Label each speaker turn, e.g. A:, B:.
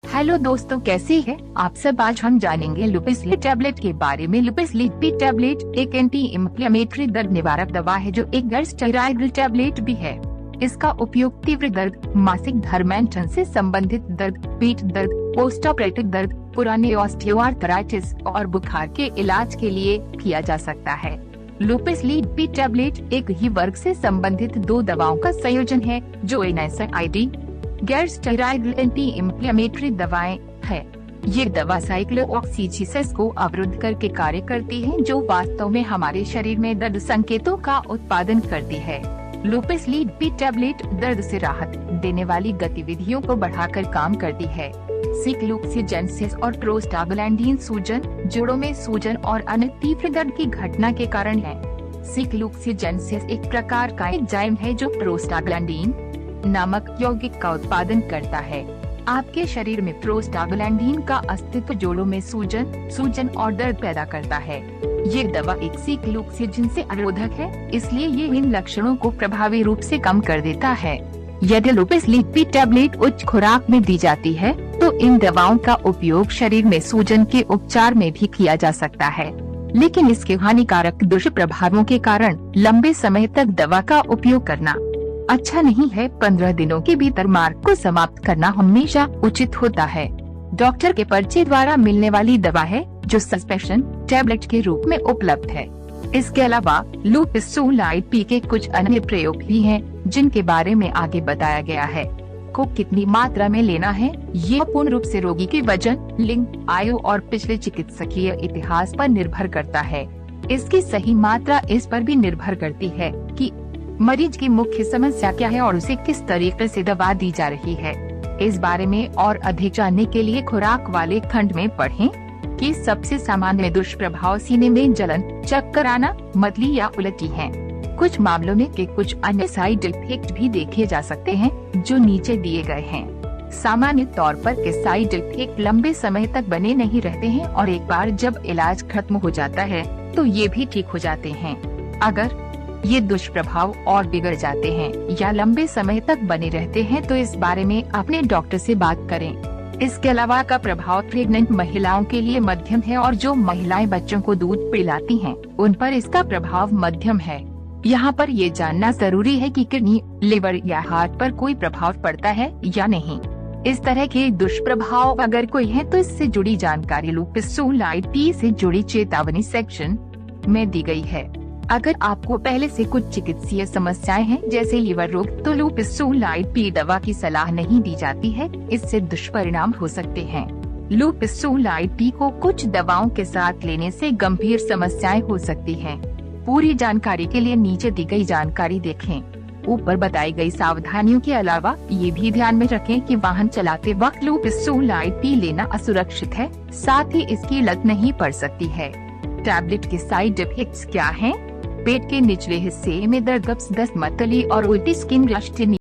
A: Hello दोस्तों, कैसे हैं आप सब। आज हम जानेंगे लुपिसिलिड टैबलेट के बारे में। लुपिसिलिड पी टैबलेट एक एंटी इंफ्लेमेटरी दर्द निवारक दवा है जो एक गैर स्टेरॉइडल टैबलेट भी है। इसका उपयोग तीव्र दर्द, मासिक धर्मांतरण से संबंधित दर्द, पीठ दर्द, पोस्ट ऑपरेटिव दर्द, पुराने ऑस्टियोआर्थराइटिस और बुखार के इलाज के लिए किया जा सकता है। लुपिसिलिड पी टैबलेट एक ही वर्ग से संबंधित दो दवाओं का संयोजन है जो NSAID गैर स्टेरॉइडल एंटी इंफ्लेमेटरी दवाएं है। ये दवा साइक्लोऑक्सीजिनेस को अवरुद्ध करके कार्य करती है जो वास्तव में हमारे शरीर में दर्द संकेतों का उत्पादन करती है। लुपिसिलिड पी टैबलेट दर्द से राहत देने वाली गतिविधियों को बढ़ाकर काम करती है। साइक्लोऑक्सीजिनेस और प्रोस्टाग्लैंडिन सूजन, जोड़ों में सूजन और अन्य तीव्र दर्द की घटना के कारण है। साइक्लोऑक्सीजिनेस एक प्रकार का एंजाइम है जो प्रोस्टाग्लैंडिन नामक यौगिक का उत्पादन करता है। आपके शरीर में प्रोस्टाग्लैंडिन का अस्तित्व जोड़ों में सूजन और दर्द पैदा करता है। ये दवा एक साइक्लोऑक्सीजिन से अवरोधक है, इसलिए ये इन लक्षणों को प्रभावी रूप से कम कर देता है। यदि लुपिसिलिड पी टैबलेट उच्च खुराक में दी जाती है तो इन दवाओं का उपयोग शरीर में सूजन के उपचार में भी किया जा सकता है, लेकिन इसके हानिकारक दुष्प्रभावों के कारण लंबे समय तक दवा का उपयोग करना अच्छा नहीं है। 15 दिनों के भीतर मार्ग को समाप्त करना हमेशा उचित होता है। डॉक्टर के पर्चे द्वारा मिलने वाली दवा है जो सस्पेंशन टैबलेट के रूप में उपलब्ध है। इसके अलावा लुपिसिलिड पी के कुछ अन्य प्रयोग भी हैं जिनके बारे में आगे बताया गया है। को कितनी मात्रा में लेना है ये पूर्ण रूप से रोगी के वजन, लिंग, आयु और पिछले चिकित्सकीय इतिहास पर निर्भर करता है। इसकी सही मात्रा इस पर भी निर्भर करती है कि मरीज की मुख्य समस्या क्या है और उसे किस तरीके से दवा दी जा रही है। इस बारे में और अधिक जानने के लिए खुराक वाले खंड में पढ़ें कि सबसे सामान्य दुष्प्रभाव सीने में जलन, चक्कर आना, मतली या उल्टी हैं। कुछ मामलों में के कुछ अन्य साइड इफेक्ट भी देखे जा सकते हैं जो नीचे दिए गए हैं। सामान्य तौर पर के साइड इफेक्ट लंबे समय तक बने नहीं रहते हैं और एक बार जब इलाज खत्म हो जाता है तो ये भी ठीक हो जाते हैं। अगर ये दुष्प्रभाव और बिगड़ जाते हैं या लंबे समय तक बने रहते हैं तो इस बारे में अपने डॉक्टर से बात करें। इसके अलावा का प्रभाव प्रेग्नेंट महिलाओं के लिए मध्यम है और जो महिलाएं बच्चों को दूध पिलाती हैं, उन पर इसका प्रभाव मध्यम है। यहाँ पर ये जानना जरूरी है कि किडनी, लिवर या हार्ट पर कोई प्रभाव पड़ता है या नहीं। इस तरह के दुष्प्रभाव अगर कोई है तो इससे जुड़ी जानकारी लुपिसिलिड पी से जुड़ी चेतावनी सेक्शन में दी गई है। अगर आपको पहले से कुछ चिकित्सीय समस्याएं हैं जैसे लीवर रोग, तो लुपिसिलिड पी दवा की सलाह नहीं दी जाती है, इससे दुष्परिणाम हो सकते हैं। लुपिसिलिड पी को कुछ दवाओं के साथ लेने से गंभीर समस्याएं हो सकती हैं। पूरी जानकारी के लिए नीचे दी गई जानकारी देखें। ऊपर बताई गई सावधानियों के अलावा ये भी ध्यान में रखें कि वाहन चलाते वक्त लुपिसिलिड पी लेना असुरक्षित है, साथ ही इसकी लत नहीं पड़ सकती है। टैबलेट के साइड इफेक्ट्स क्या हैं? पेट के निचले हिस्से में दर्द, कब्ज, दस्त, मतली और उल्टी, स्किन रश,